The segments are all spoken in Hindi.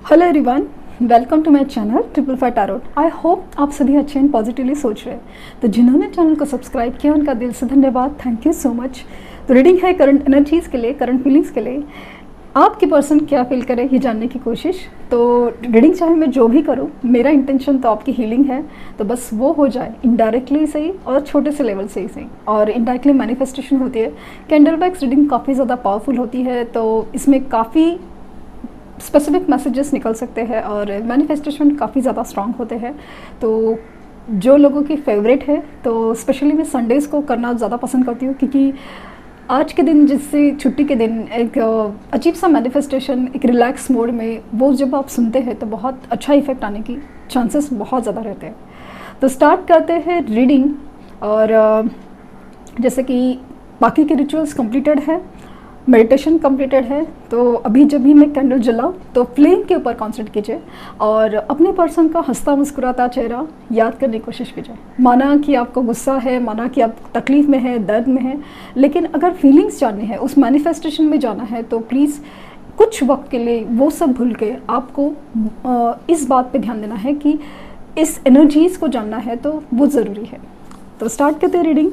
Hello everyone, welcome to my channel triple five tarot. I hope आप सभी अच्छे एंड पॉजिटिवली सोच रहे हैं। तो जिन्होंने चैनल को सब्सक्राइब किया उनका दिल से धन्यवाद, थैंक यू सो मच। तो रीडिंग है करंट एनर्जीज़ के लिए, करंट फीलिंग्स के लिए। आपकी पर्सन क्या फील करे ये जानने की कोशिश। तो रीडिंग चाहे मैं जो भी करूँ, मेरा इंटेंशन तो आपकी हीलिंग है। तो बस वो हो जाए इनडायरेक्टली सही और छोटे से लेवल से ही सही। और इनडायरेक्टली मैनिफेस्टेशन होती है। कैंडल बैग्स रीडिंग काफ़ी ज़्यादा पावरफुल होती है, तो इसमें काफ़ी स्पेसिफिक मैसेजेस निकल सकते हैं और मैनिफेस्टेशन काफ़ी ज़्यादा स्ट्रांग होते हैं। तो जो लोगों की फेवरेट है, तो स्पेशली मैं संडेज़ को करना ज़्यादा पसंद करती हूँ, क्योंकि आज के दिन जिससे छुट्टी के दिन एक अजीब सा मैनिफेस्टेशन एक रिलैक्स मोड में वो जब आप सुनते हैं तो बहुत अच्छा इफेक्ट आने की चांसेस बहुत ज़्यादा रहते हैं। तो स्टार्ट करते हैं रीडिंग। और जैसे कि बाकी के रिचुअल्स कंप्लीटेड है, मेडिटेशन कंप्लीटेड है, तो अभी जब भी मैं कैंडल जलाऊं तो फ्लेम के ऊपर कॉन्सेंट्रेट कीजिए और अपने पर्सन का हंसता मुस्कुराता चेहरा याद करने की कोशिश कीजिए। माना कि आपको गुस्सा है, माना कि आप तकलीफ़ में है, दर्द में है, लेकिन अगर फीलिंग्स जाननी है, उस मैनिफेस्टेशन में जाना है, तो प्लीज़ कुछ वक्त के लिए वो सब भूल के आपको इस बात पर ध्यान देना है कि इस एनर्जीज़ को जानना है, तो वो ज़रूरी है। तो स्टार्ट करते हैं रीडिंग।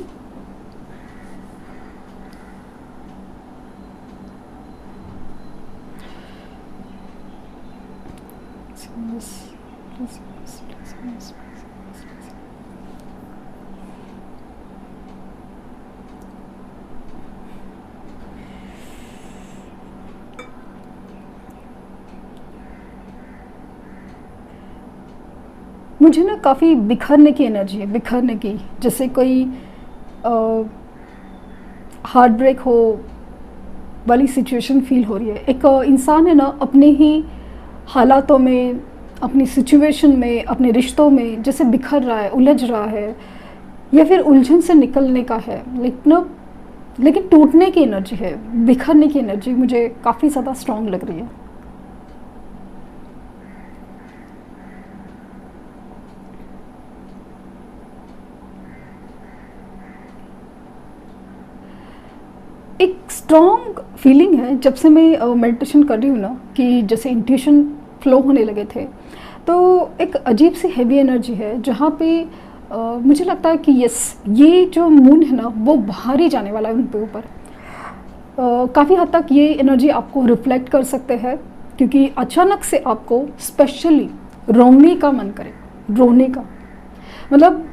मुझे ना काफ़ी बिखरने की एनर्जी है, बिखरने की, जैसे कोई हार्ट ब्रेक हो वाली सिचुएशन फील हो रही है। एक इंसान है ना, अपने ही हालातों में, अपनी सिचुएशन में, अपने रिश्तों में जैसे बिखर रहा है, उलझ रहा है, या फिर उलझन से निकलने का है, लेकिन टूटने की एनर्जी है, बिखरने की एनर्जी मुझे काफ़ी ज़्यादा स्ट्रॉन्ग लग रही है। एक स्ट्रॉन्ग फीलिंग है जब से मैं मेडिटेशन कर रही हूँ ना, कि जैसे इंट्यूशन फ्लो होने लगे थे, तो एक अजीब सी हैवी एनर्जी है जहाँ पे मुझे लगता है कि यस, ये जो मून है ना वो बाहर ही जाने वाला है उनके ऊपर। काफ़ी हद तक ये एनर्जी आपको रिफ्लेक्ट कर सकते हैं, क्योंकि अचानक से आपको स्पेशली रोने का मन करे, रोने का मतलब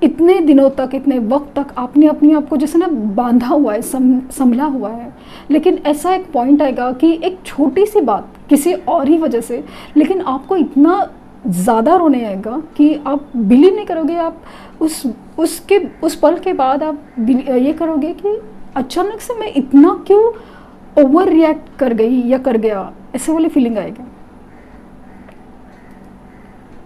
इतने दिनों तक, इतने वक्त तक आपने अपने आप को जैसे ना बांधा हुआ है, संभला हुआ है, लेकिन ऐसा एक पॉइंट आएगा कि एक छोटी सी बात किसी और ही वजह से, लेकिन आपको इतना ज़्यादा रोने आएगा कि आप बिलीव नहीं करोगे। आप उस पल के बाद आप ये करोगे कि अचानक से मैं इतना क्यों ओवर रिएक्ट कर गई या कर गया, ऐसे वाली फीलिंग आएगी।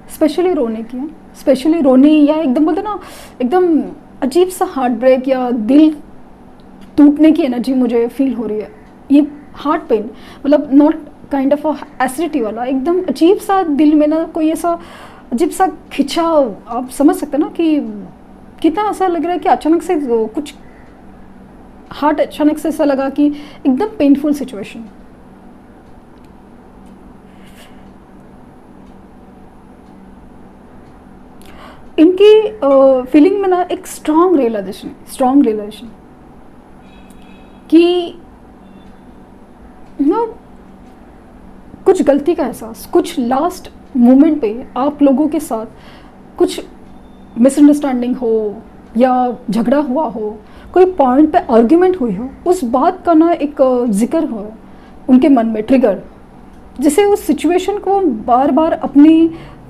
स्पेशली रोने की, स्पेशली रोने, या एकदम बोलते ना एकदम अजीब सा हार्ट ब्रेक या दिल टूटने की एनर्जी मुझे फील हो रही है। ये हार्ट पेन मतलब नॉट काइंड ऑफ एसिडिटी वाला, एकदम अजीब सा दिल में ना कोई ऐसा अजीब सा खिंचाव, आप समझ सकते हैं ना कि कितना ऐसा लग रहा है कि अचानक से कुछ हार्ट अचानक से ऐसा लगा कि एकदम पेनफुल सिचुएशन। इनकी फीलिंग में ना एक स्ट्रॉन्ग रियलाइजेशन कि ना कुछ गलती का एहसास, कुछ लास्ट मोमेंट पे आप लोगों के साथ कुछ मिसअंडरस्टैंडिंग हो या झगड़ा हुआ हो, कोई पॉइंट पे आर्ग्यूमेंट हुई हो, उस बात का ना एक जिक्र हो उनके मन में, ट्रिगर, जिसे उस सिचुएशन को बार बार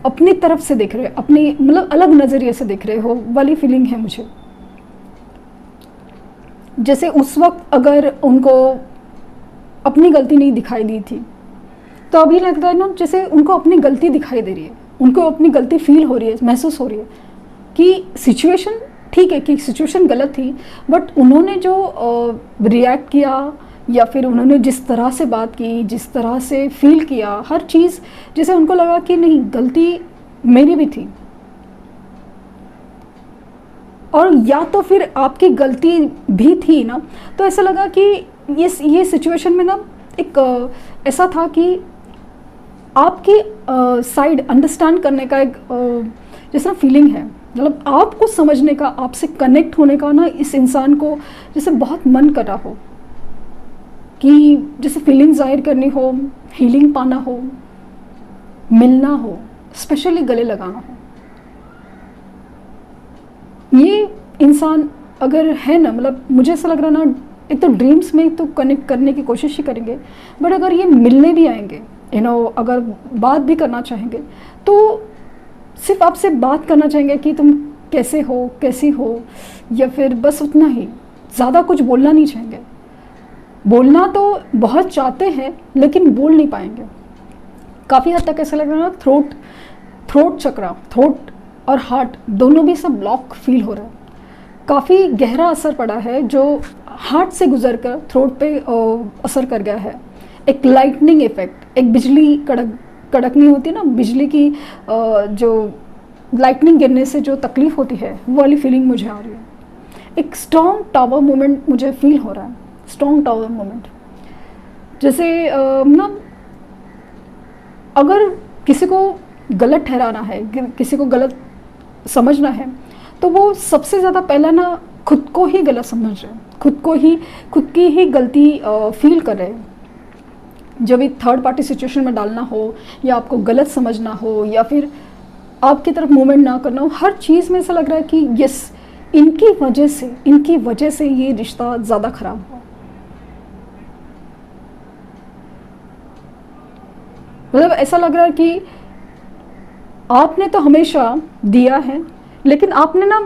अपनी तरफ से देख रहे, अपनी मतलब अलग नज़रिए से देख रहे हो वाली फीलिंग है मुझे। जैसे उस वक्त अगर उनको अपनी गलती नहीं दिखाई दी थी, तो अभी लगता है ना जैसे उनको अपनी गलती दिखाई दे रही है, उनको अपनी गलती फील हो रही है, महसूस हो रही है कि सिचुएशन ठीक है, कि सिचुएशन गलत थी, बट उन्होंने जो रिएक्ट किया या फिर उन्होंने जिस तरह से बात की, जिस तरह से फील किया, हर चीज़ जैसे उनको लगा कि नहीं, गलती मेरी भी थी, और या तो फिर आपकी गलती भी थी ना, तो ऐसा लगा कि ये सिचुएशन में ना एक ऐसा था कि आपकी साइड अंडरस्टैंड करने का एक जैसा फीलिंग है, मतलब आपको समझने का, आपसे कनेक्ट होने का ना, इस इंसान को जैसे बहुत मन करा हो कि जैसे फीलिंग जाहिर करनी हो, हीलिंग पाना हो, मिलना हो, स्पेशली गले लगाना हो। ये इंसान अगर है ना, मतलब मुझे ऐसा लग रहा ना, एक तो ड्रीम्स में तो कनेक्ट करने की कोशिश ही करेंगे, बट अगर ये मिलने भी आएंगे, अगर बात भी करना चाहेंगे तो सिर्फ आपसे बात करना चाहेंगे कि तुम कैसे हो, कैसी हो, या फिर बस उतना ही, ज़्यादा कुछ बोलना नहीं चाहेंगे। बोलना तो बहुत चाहते हैं लेकिन बोल नहीं पाएंगे। काफ़ी हद तक ऐसा लग रहा है ना, थ्रोट चक्रा, थ्रोट और हार्ट दोनों भी सब ब्लॉक फील हो रहा है। काफ़ी गहरा असर पड़ा है जो हार्ट से गुजर कर थ्रोट पे असर कर गया है। एक लाइटनिंग इफेक्ट, एक बिजली कड़कनी होती है ना, बिजली की जो लाइटनिंग गिरने से जो तकलीफ होती है, वो वाली फीलिंग मुझे आ रही है। एक स्ट्रॉन्ग टावर मोमेंट मुझे फील हो रहा है, स्ट्रॉन्ग टावर मोमेंट। जैसे ना, अगर किसी को गलत ठहराना है, किसी को गलत समझना है, तो वो सबसे ज़्यादा पहला ना खुद को ही गलत समझ रहे हैं, खुद की ही गलती फील कर रहे हैं। जब भी थर्ड पार्टी सिचुएशन में डालना हो, या आपको गलत समझना हो, या फिर आपकी तरफ मूवमेंट ना करना हो, हर चीज़ में ऐसा लग रहा है कि यस, इनकी वजह से ये रिश्ता ज़्यादा खराब हुआ। मतलब ऐसा लग रहा है कि आपने तो हमेशा दिया है, लेकिन आपने ना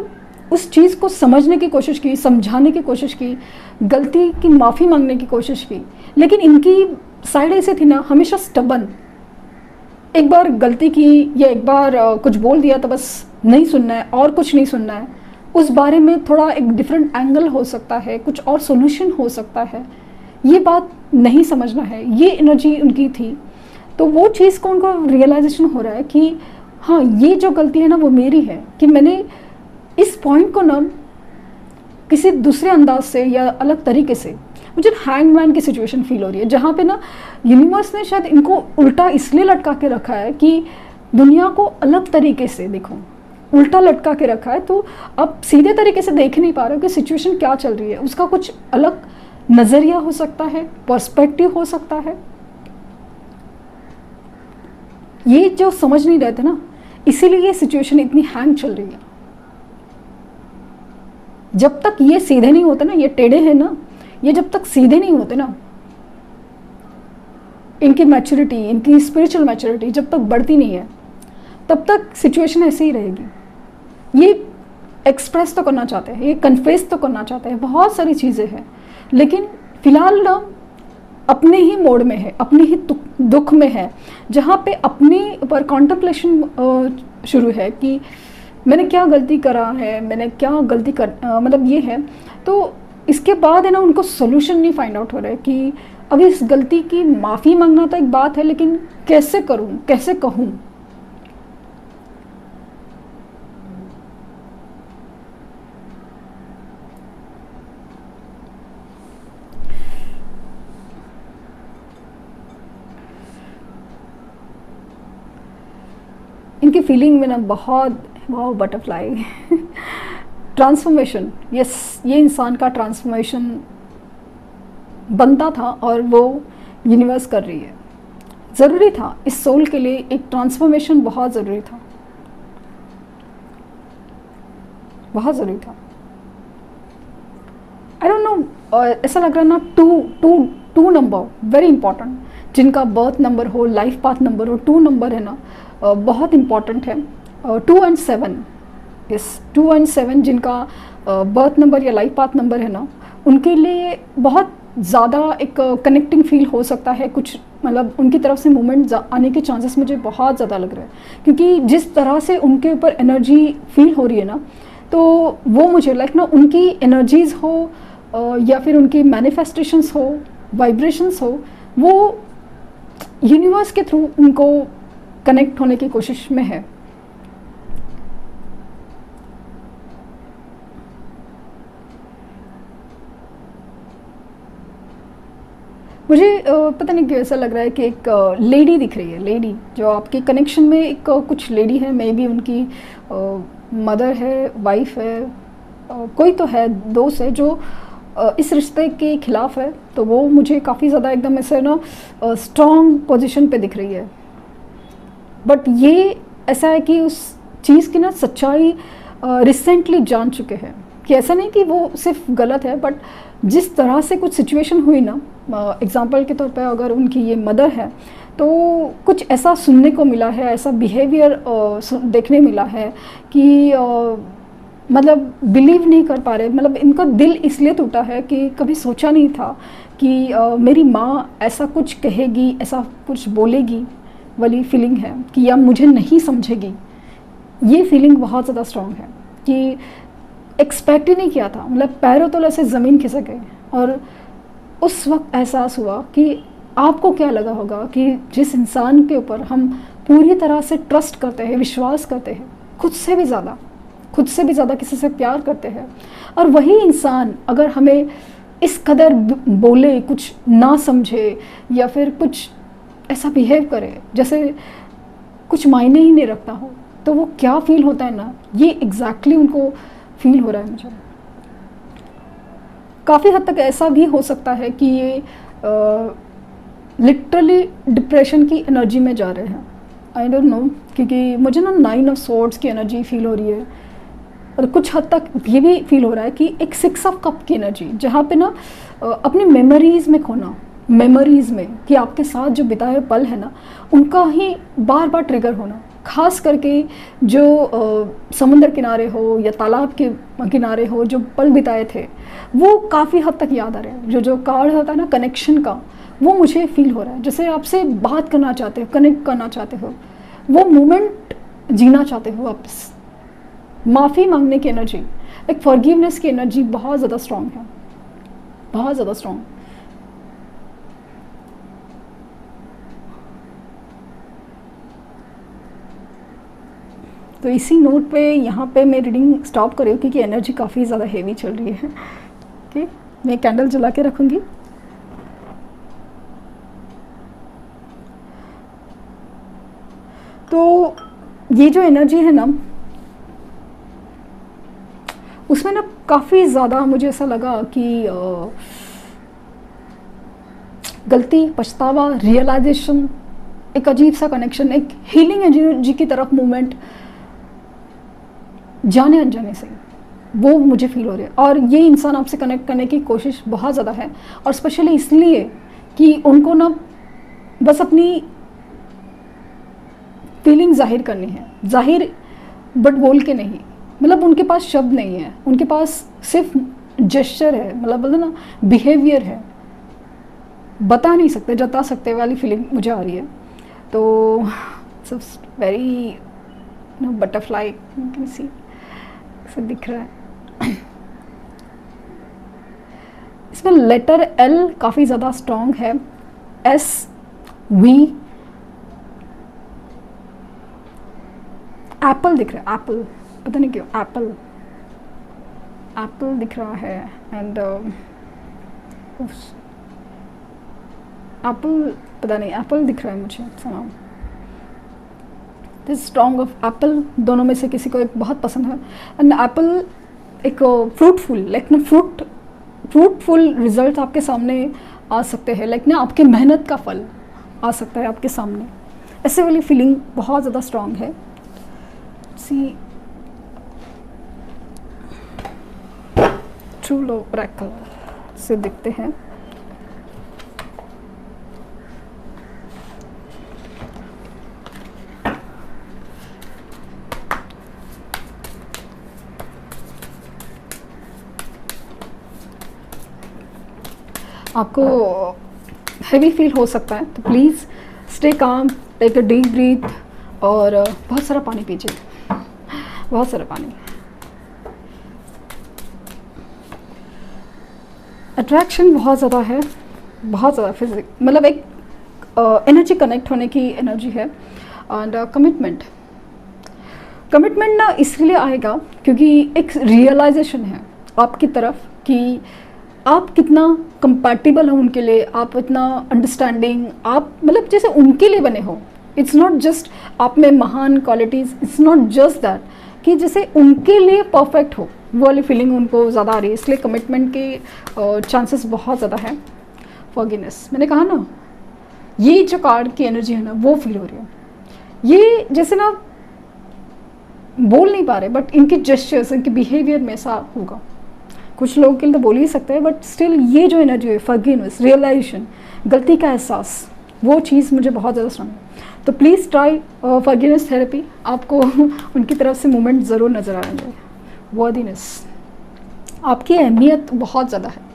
उस चीज़ को समझने की कोशिश की, समझाने की कोशिश की, गलती की माफ़ी मांगने की कोशिश की, लेकिन इनकी साइड ऐसे थी ना, हमेशा स्टबन। एक बार गलती की या एक बार कुछ बोल दिया तो बस नहीं सुनना है और कुछ नहीं सुनना है। उस बारे में थोड़ा एक डिफरेंट एंगल हो सकता है, कुछ और सोल्यूशन हो सकता है, ये बात नहीं समझना है, ये एनर्जी उनकी थी। तो वो चीज़ को उनको रियलाइजेशन हो रहा है कि हाँ, ये जो गलती है ना वो मेरी है, कि मैंने इस पॉइंट को ना किसी दूसरे अंदाज से या अलग तरीके से, मुझे हैंगमैन की सिचुएशन फील हो रही है, जहाँ पे ना यूनिवर्स ने शायद इनको उल्टा इसलिए लटका के रखा है कि दुनिया को अलग तरीके से देखो, उल्टा लटका के रखा है। तो अब सीधे तरीके से देख नहीं पा रहे हो कि सिचुएशन क्या चल रही है, उसका कुछ अलग नज़रिया हो सकता है, पर्सपेक्टिव हो सकता है। ये जो समझ नहीं रहे थे ना, इसीलिए ये सिचुएशन इतनी हैंग चल रही है। जब तक ये सीधे नहीं होते ना, ये टेढ़े हैं ना, ये जब तक सीधे नहीं होते ना, इनकी मैच्योरिटी, इनकी स्पिरिचुअल मैच्योरिटी जब तक बढ़ती नहीं है, तब तक सिचुएशन ऐसे ही रहेगी। ये एक्सप्रेस तो करना चाहते हैं, ये कन्फेस तो करना चाहते हैं, बहुत सारी चीज़ें हैं, लेकिन फिलहाल ना अपने ही मोड में है, अपने ही दुख में है, जहाँ पे अपने ऊपर कॉन्टम्पलेशन शुरू है कि मैंने क्या गलती करा है, मैंने क्या गलती मतलब ये है। तो इसके बाद है ना, उनको सोल्यूशन नहीं फाइंड आउट हो रहा है कि अभी इस गलती की माफ़ी मांगना तो एक बात है, लेकिन कैसे करूं, कैसे कहूं। इनकी फीलिंग में ना बहुत, वाओ, बटरफ्लाई ट्रांसफॉर्मेशन, यस, ये इंसान का ट्रांसफॉर्मेशन बनता था और वो यूनिवर्स कर रही है। ज़रूरी था, इस सोल के लिए एक ट्रांसफॉर्मेशन बहुत ज़रूरी था, बहुत ज़रूरी था। आई डोंट नो, ऐसा लग रहा है ना, टू नंबर वेरी इंपॉर्टेंट, जिनका बर्थ नंबर हो, लाइफ पाथ नंबर हो, 2 नंबर है ना, बहुत इम्पॉर्टेंट है। 2 and 7, यस, 2 and 7 जिनका बर्थ नंबर या लाइफ पाथ नंबर है ना, उनके लिए बहुत ज़्यादा एक कनेक्टिंग फील हो सकता है। कुछ मतलब उनकी तरफ से मूवमेंट आने के चांसेस मुझे बहुत ज़्यादा लग रहा है, क्योंकि जिस तरह से उनके ऊपर एनर्जी फील हो रही है ना, तो वो मुझे लाइक ना, उनकी एनर्जीज़ हो या फिर उनकी मैनिफेस्टेशंस हो, वाइब्रेशंस हो, वो यूनिवर्स के थ्रू उनको कनेक्ट होने की कोशिश में है। मुझे पता नहीं क्यों ऐसा लग रहा है कि एक लेडी दिख रही है, लेडी जो आपके कनेक्शन में एक कुछ लेडी है, मे बी उनकी मदर है, वाइफ है, कोई तो है, दोस्त है जो इस रिश्ते के खिलाफ है। तो वो मुझे काफ़ी ज़्यादा एकदम ऐसे ना स्ट्रॉन्ग पोजीशन पे दिख रही है। बट ये ऐसा है कि उस चीज़ की ना सच्चाई रिसेंटली जान चुके हैं, कि ऐसा नहीं कि वो सिर्फ गलत है, बट जिस तरह से कुछ सिचुएशन हुई ना, एग्जांपल के तौर पे अगर उनकी ये मदर है तो कुछ ऐसा सुनने को मिला है, ऐसा बिहेवियर देखने मिला है कि मतलब बिलीव नहीं कर पा रहे, मतलब इनका दिल इसलिए टूटा है कि कभी सोचा नहीं था कि मेरी माँ ऐसा कुछ कहेगी, ऐसा कुछ बोलेगी वाली फीलिंग है, कि या मुझे नहीं समझेगी। ये फीलिंग बहुत ज़्यादा स्ट्रॉन्ग है कि एक्सपेक्ट ही नहीं किया था, मतलब पैरों तले से ज़मीन खिसक गई। और उस वक्त एहसास हुआ कि आपको क्या लगा होगा कि जिस इंसान के ऊपर हम पूरी तरह से ट्रस्ट करते हैं, विश्वास करते हैं, खुद से भी ज़्यादा किसी से प्यार करते हैं, और वही इंसान अगर हमें इस कदर बोले, कुछ ना समझे, या फिर कुछ ऐसा बिहेव करे जैसे कुछ मायने ही नहीं रखता हो, तो वो क्या फील होता है ना, ये एग्जैक्टली उनको फील हो रहा है मुझे। काफ़ी हद तक ऐसा भी हो सकता है कि ये लिटरली डिप्रेशन की एनर्जी में जा रहे हैं। आई डोंट नो, क्योंकि मुझे ना 9 ऑफ स्वॉर्ड्स की एनर्जी फील हो रही है, और कुछ हद तक ये भी फील हो रहा है कि एक 6 ऑफ कप की एनर्जी, जहाँ पे ना अपनी मेमोरीज़ में खोना, मेमोरीज़ में कि आपके साथ जो बिताए पल है ना, उनका ही बार बार ट्रिगर होना। खास करके जो समुंदर किनारे हो या तालाब के किनारे हो, जो पल बिताए थे वो काफ़ी हद तक याद आ रहे हैं। जो कार्ड होता है ना कनेक्शन का, वो मुझे फील हो रहा है जैसे आपसे बात करना चाहते हो, कनेक्ट करना चाहते हो, वो मोमेंट जीना चाहते हो वापस। माफ़ी मांगने की एनर्जी, एक फॉरगिवनेस की एनर्जी बहुत ज़्यादा स्ट्रॉन्ग है, बहुत ज़्यादा स्ट्रॉन्ग। तो इसी नोट पे यहाँ पे मैं रीडिंग स्टॉप कर रही हूँ, क्योंकि एनर्जी काफ़ी ज़्यादा हेवी चल रही है। ओके, मैं कैंडल जला के रखूँगी। तो ये जो एनर्जी है ना, उसमें ना काफ़ी ज़्यादा मुझे ऐसा लगा कि गलती, पछतावा, रियलाइजेशन, एक अजीब सा कनेक्शन, एक हीलिंग एनर्जी की तरफ मूवमेंट जाने अनजाने से वो मुझे फील हो रही है। और ये इंसान आपसे कनेक्ट करने की कोशिश बहुत ज़्यादा है, और स्पेशली इसलिए कि उनको ना बस अपनी फीलिंग जाहिर करनी है, जाहिर बट बोल के नहीं, मतलब उनके पास शब्द नहीं है, उनके पास सिर्फ जेस्चर है, मतलब बोलते ना बिहेवियर है, बता नहीं सकते, जता सकते वाली फीलिंग मुझे आ रही है। तो वेरी बटरफ्लाई सी से दिख रहा है। इसमें लेटर एल काफ़ी ज़्यादा स्ट्रॉन्ग है, एस, वी, एप्पल दिख रहा है, एप्पल, पता नहीं क्यों एप्पल दिख रहा है, एंड एप्पल, पता नहीं एप्पल दिख रहा है मुझे सनाम। दिस स्ट्रॉन्ग ऑफ एप्पल, दोनों में से किसी को एक बहुत पसंद है। एंड एप्पल एक फ्रूटफुल, लाइक ना फ्रूटफुल रिजल्ट आपके सामने आ सकते हैं, लाइक ना आपके मेहनत का फल आ सकता है आपके सामने, ऐसे वाली फीलिंग बहुत ज़्यादा स्ट्रॉन्ग है। सी ट्रू लव ओरेकल से दिखते हैं। आपको हैवी फील हो सकता है, तो please stay calm, take a deep breath, और बहुत सारा पानी पीजिए, बहुत सारा पानी। अट्रैक्शन बहुत ज़्यादा है, बहुत ज़्यादा फिजिक, मतलब एक एनर्जी कनेक्ट होने की एनर्जी है। एंड कमिटमेंट ना इसलिए आएगा क्योंकि एक रियलाइजेशन है आपकी तरफ कि आप कितना कंपैटिबल हो उनके लिए, आप इतना अंडरस्टैंडिंग, आप मतलब जैसे उनके लिए बने हो। इट्स नॉट जस्ट आप में महान qualities, it's not just that कि जैसे उनके लिए परफेक्ट हो, वो वाली फीलिंग उनको ज़्यादा आ रही है, इसलिए कमिटमेंट के चांसेस बहुत ज़्यादा है। फॉरगिवनेस, मैंने कहा ना, ये जो कार्ड की एनर्जी है ना वो फील हो रही है। ये जैसे ना बोल नहीं पा रहे, बट इनके जेस्चर्स, इनके बिहेवियर में ऐसा होगा। कुछ लोगों के लिए तो बोल ही सकते हैं, बट स्टिल ये जो एनर्जी है, फॉरगिवनेस, रियलाइजेशन, गलती का एहसास, वो चीज़ मुझे बहुत ज़्यादा स्ट्रांग है। तो प्लीज़ ट्राई फॉरगिवनेस थेरेपी, आपको उनकी तरफ से मूवमेंट ज़रूर नज़र आएंगे। वर्दीनेस, आपकी अहमियत बहुत ज़्यादा है।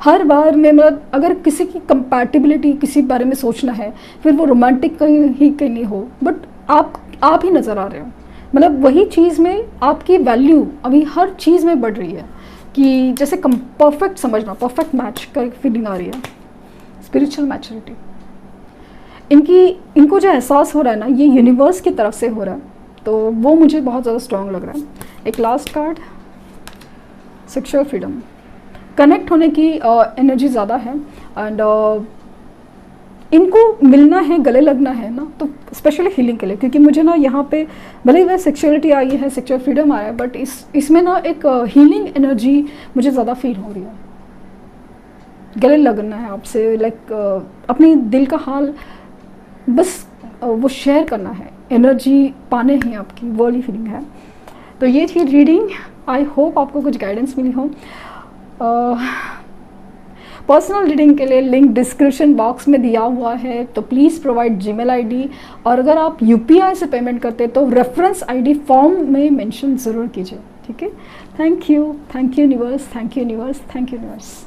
हर बार में मतलब अगर किसी की कंपैटिबिलिटी, किसी बारे में सोचना है, फिर वो रोमांटिक ही कहीं नहीं हो, बट आप ही नज़र आ रहे हो। मतलब वही चीज़ में आपकी वैल्यू अभी हर चीज़ में बढ़ रही है कि जैसे परफेक्ट समझना, परफेक्ट मैच का फीलिंग आ रही है। स्पिरिचुअल मैच्योरिटी, इनको जो एहसास हो रहा है ना, ये यूनिवर्स की तरफ से हो रहा है, तो वो मुझे बहुत ज़्यादा स्ट्रॉन्ग लग रहा है। एक last card, sexual freedom, connect होने की एनर्जी ज़्यादा है। एंड इनको मिलना है, गले लगना है ना, तो स्पेशली हीलिंग के लिए, क्योंकि मुझे ना यहाँ पे भले ही वह सेक्सुअलिटी आई है, सेक्सुअल फ्रीडम आया है, बट इसमें ना एक हीलिंग एनर्जी मुझे ज़्यादा फील हो रही है। गले लगना है आपसे, लाइक अपनी दिल का हाल बस वो शेयर करना है, एनर्जी पाने ही आपकी, वो वाली फीलिंग है। तो ये थी रीडिंग। आई होप आपको कुछ गाइडेंस मिली हो। पर्सनल रीडिंग के लिए लिंक डिस्क्रिप्शन बॉक्स में दिया हुआ है, तो प्लीज़ प्रोवाइड जीमेल आईडी, और अगर आप यूपीआई से पेमेंट करते तो रेफरेंस आईडी फॉर्म में मेंशन ज़रूर कीजिए। ठीक है, thank you universe, thank you universe, thank you universe.